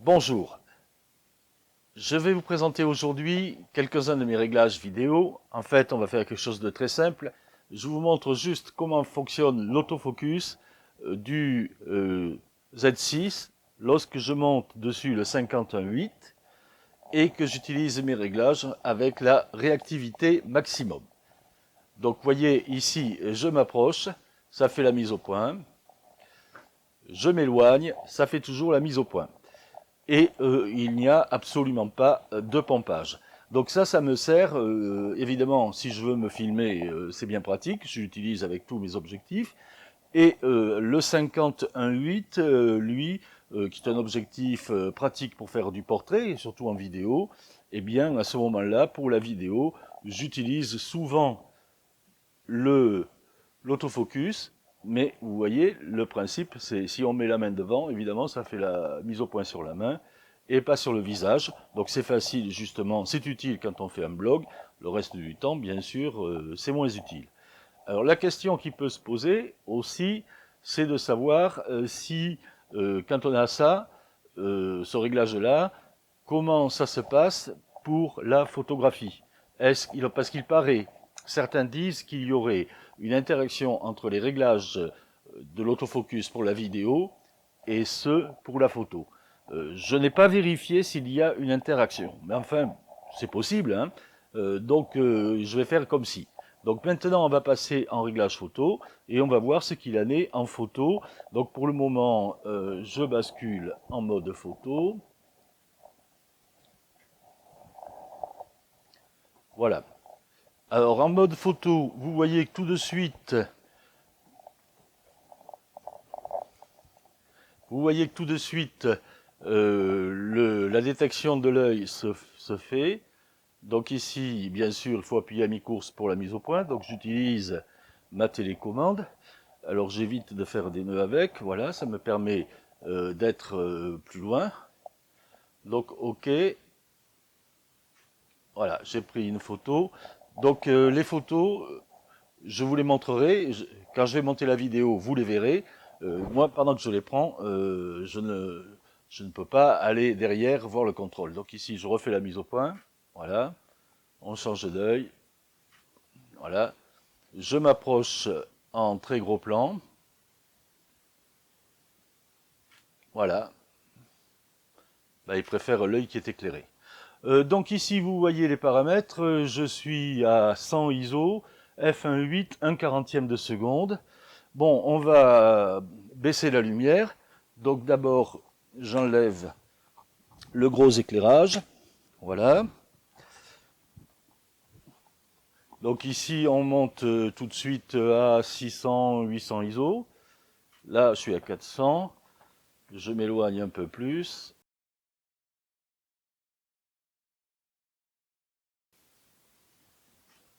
Bonjour, je vais vous présenter aujourd'hui quelques-uns de mes réglages vidéo. En fait, on va faire quelque chose de très simple. Je vous montre juste comment fonctionne l'autofocus du Z6 lorsque je monte dessus le 51.8 et que j'utilise mes réglages avec la réactivité maximum. Donc, vous voyez ici, je m'approche, ça fait la mise au point. Je m'éloigne, ça fait toujours la mise au point. Et il n'y a absolument pas de pompage. Donc ça me sert, évidemment, si je veux me filmer, c'est bien pratique, je l'utilise avec tous mes objectifs. Et le 51.8, lui, qui est un objectif pratique pour faire du portrait, et surtout en vidéo, eh bien, à ce moment-là, pour la vidéo, j'utilise souvent l'autofocus, mais vous voyez, le principe, c'est si on met la main devant, évidemment, ça fait la mise au point sur la main et pas sur le visage. Donc c'est facile, justement, c'est utile quand on fait un blog. Le reste du temps, bien sûr, c'est moins utile. Alors la question qui peut se poser aussi, c'est de savoir si, quand on a ça, ce réglage-là, comment ça se passe pour la photographie. Parce qu'il paraît, certains disent qu'il y aurait une interaction entre les réglages de l'autofocus pour la vidéo et ceux pour la photo. Je n'ai pas vérifié s'il y a une interaction, mais enfin, c'est possible, hein. Je vais faire comme si. Donc maintenant, on va passer en réglage photo et on va voir ce qu'il en est en photo. Donc pour le moment, je bascule en mode photo. Voilà. Alors en mode photo, vous voyez que tout de suite, la détection de l'œil se fait. Donc ici, bien sûr, il faut appuyer à mi-course pour la mise au point. Donc j'utilise ma télécommande. Alors j'évite de faire des nœuds avec. Voilà, ça me permet d'être plus loin. Donc OK. Voilà, j'ai pris une photo. Donc les photos, je vous les montrerai. Quand je vais monter la vidéo, vous les verrez. Moi, pendant que je les prends, je ne peux pas aller derrière voir le contrôle. Donc ici, je refais la mise au point. Voilà. On change d'œil. Voilà. Je m'approche en très gros plan. Voilà. Bah, il préfère l'œil qui est éclairé. Donc ici, vous voyez les paramètres. Je suis à 100 ISO, f1.8, 1/40e de seconde. Bon, on va baisser la lumière. Donc d'abord, j'enlève le gros éclairage. Voilà. Donc ici, on monte tout de suite à 600, 800 ISO. Là, je suis à 400. Je m'éloigne un peu plus.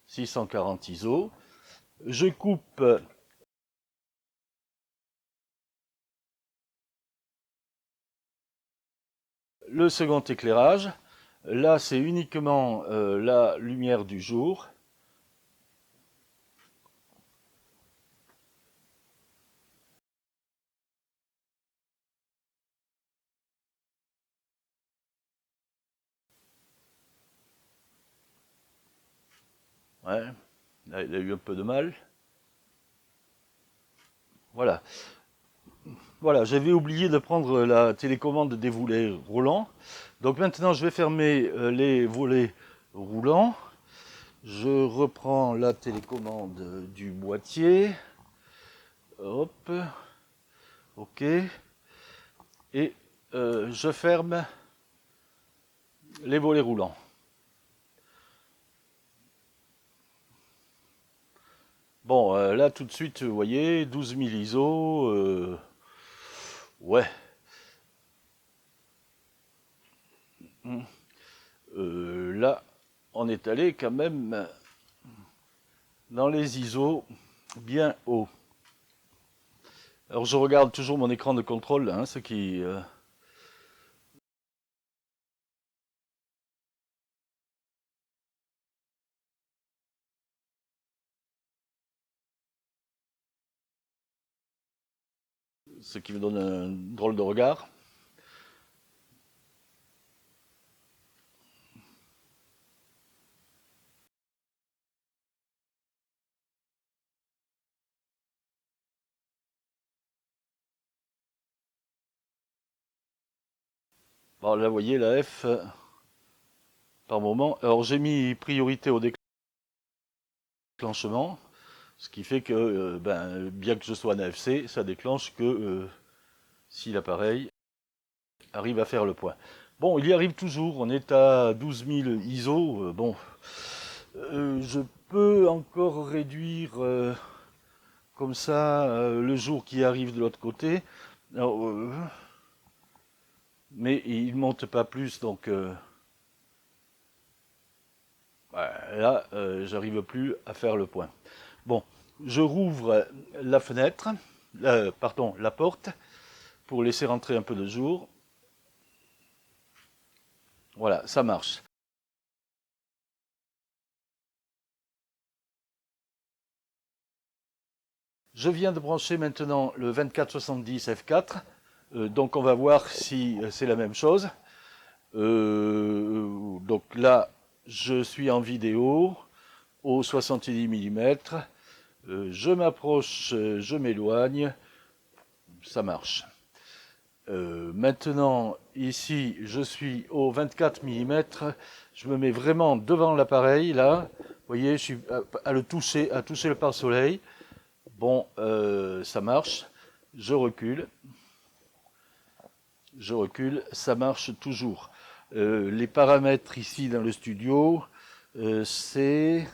« 640 ISO. Je coupe le second éclairage. Là, c'est uniquement la lumière du jour. Ouais, là, il a eu un peu de mal. Voilà. Voilà, j'avais oublié de prendre la télécommande des volets roulants. Donc maintenant, je vais fermer les volets roulants. Je reprends la télécommande du boîtier. Hop. OK. Et je ferme les volets roulants. Bon, là tout de suite, vous voyez, 12 000 ISO. Ouais. Là, on est allé quand même dans les ISO bien haut. Alors je regarde toujours mon écran de contrôle, hein, ce qui me donne un drôle de regard. Bon, là, vous voyez, la F, par moment. Alors, j'ai mis priorité au déclenchement, ce qui fait que, bien que je sois en AFC, ça déclenche que si l'appareil arrive à faire le point. Bon, il y arrive toujours, on est à 12 000 ISO, je peux encore réduire comme ça le jour qui arrive de l'autre côté. Alors, mais il ne monte pas plus, donc là, j'arrive plus à faire le point. Bon, je rouvre la fenêtre, pardon, la porte, pour laisser rentrer un peu de jour. Voilà, ça marche. Je viens de brancher maintenant le 2470 f4, donc on va voir si c'est la même chose. Donc là, je suis en vidéo au 70 mm. Je m'approche, je m'éloigne, ça marche. Maintenant, ici, je suis au 24 mm. Je me mets vraiment devant l'appareil, là. Vous voyez, je suis à toucher le pare-soleil. Bon, ça marche. Je recule, ça marche toujours. Les paramètres ici dans le studio, c'est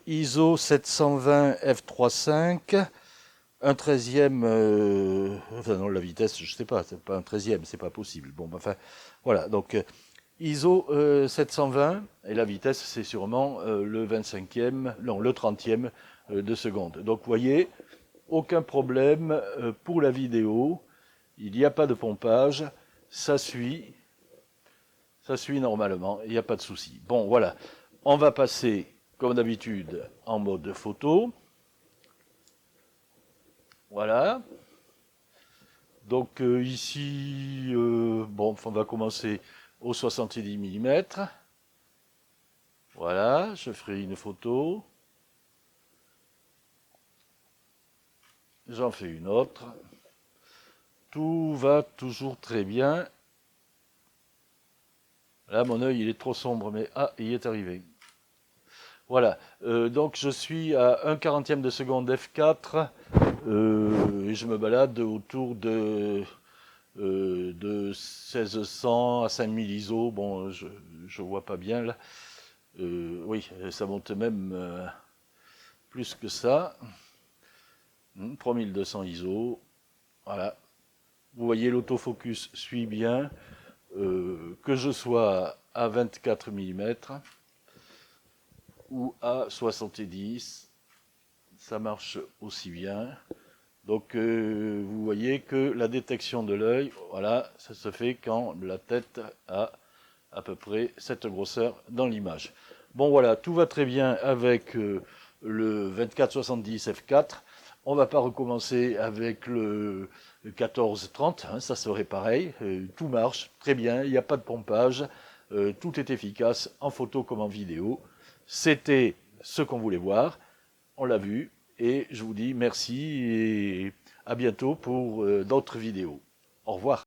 ISO 720 f3.5, un 13e, enfin non, la vitesse, je sais pas, c'est pas un 13e, c'est pas possible. Bon, enfin, voilà, donc ISO 720, et la vitesse, c'est sûrement le 25e, non, le 30e de seconde. Donc, vous voyez, aucun problème pour la vidéo, il n'y a pas de pompage, ça suit normalement, il n'y a pas de souci. Bon, voilà, on va passer, comme d'habitude, en mode photo. Voilà. Donc ici, bon, on va commencer au 70 mm. Voilà, je ferai une photo. J'en fais une autre. Tout va toujours très bien. Là, mon œil, il est trop sombre, mais ah, il est arrivé. Voilà, donc je suis à 1/40 de seconde f4 et je me balade autour de 1600 à 5000 ISO. Bon, je vois pas bien là. Oui, ça monte même plus que ça. 3200 ISO. Voilà. Vous voyez, l'autofocus suit bien. Que je sois à 24 mm ou à 70, ça marche aussi bien. Donc vous voyez que la détection de l'œil, voilà, ça se fait quand la tête a à peu près cette grosseur dans l'image. Bon voilà, tout va très bien avec le 2470 f4. On ne va pas recommencer avec le 1430, hein, ça serait pareil. Tout marche très bien, il n'y a pas de pompage, tout est efficace en photo comme en vidéo. C'était ce qu'on voulait voir, on l'a vu, et je vous dis merci et à bientôt pour d'autres vidéos. Au revoir.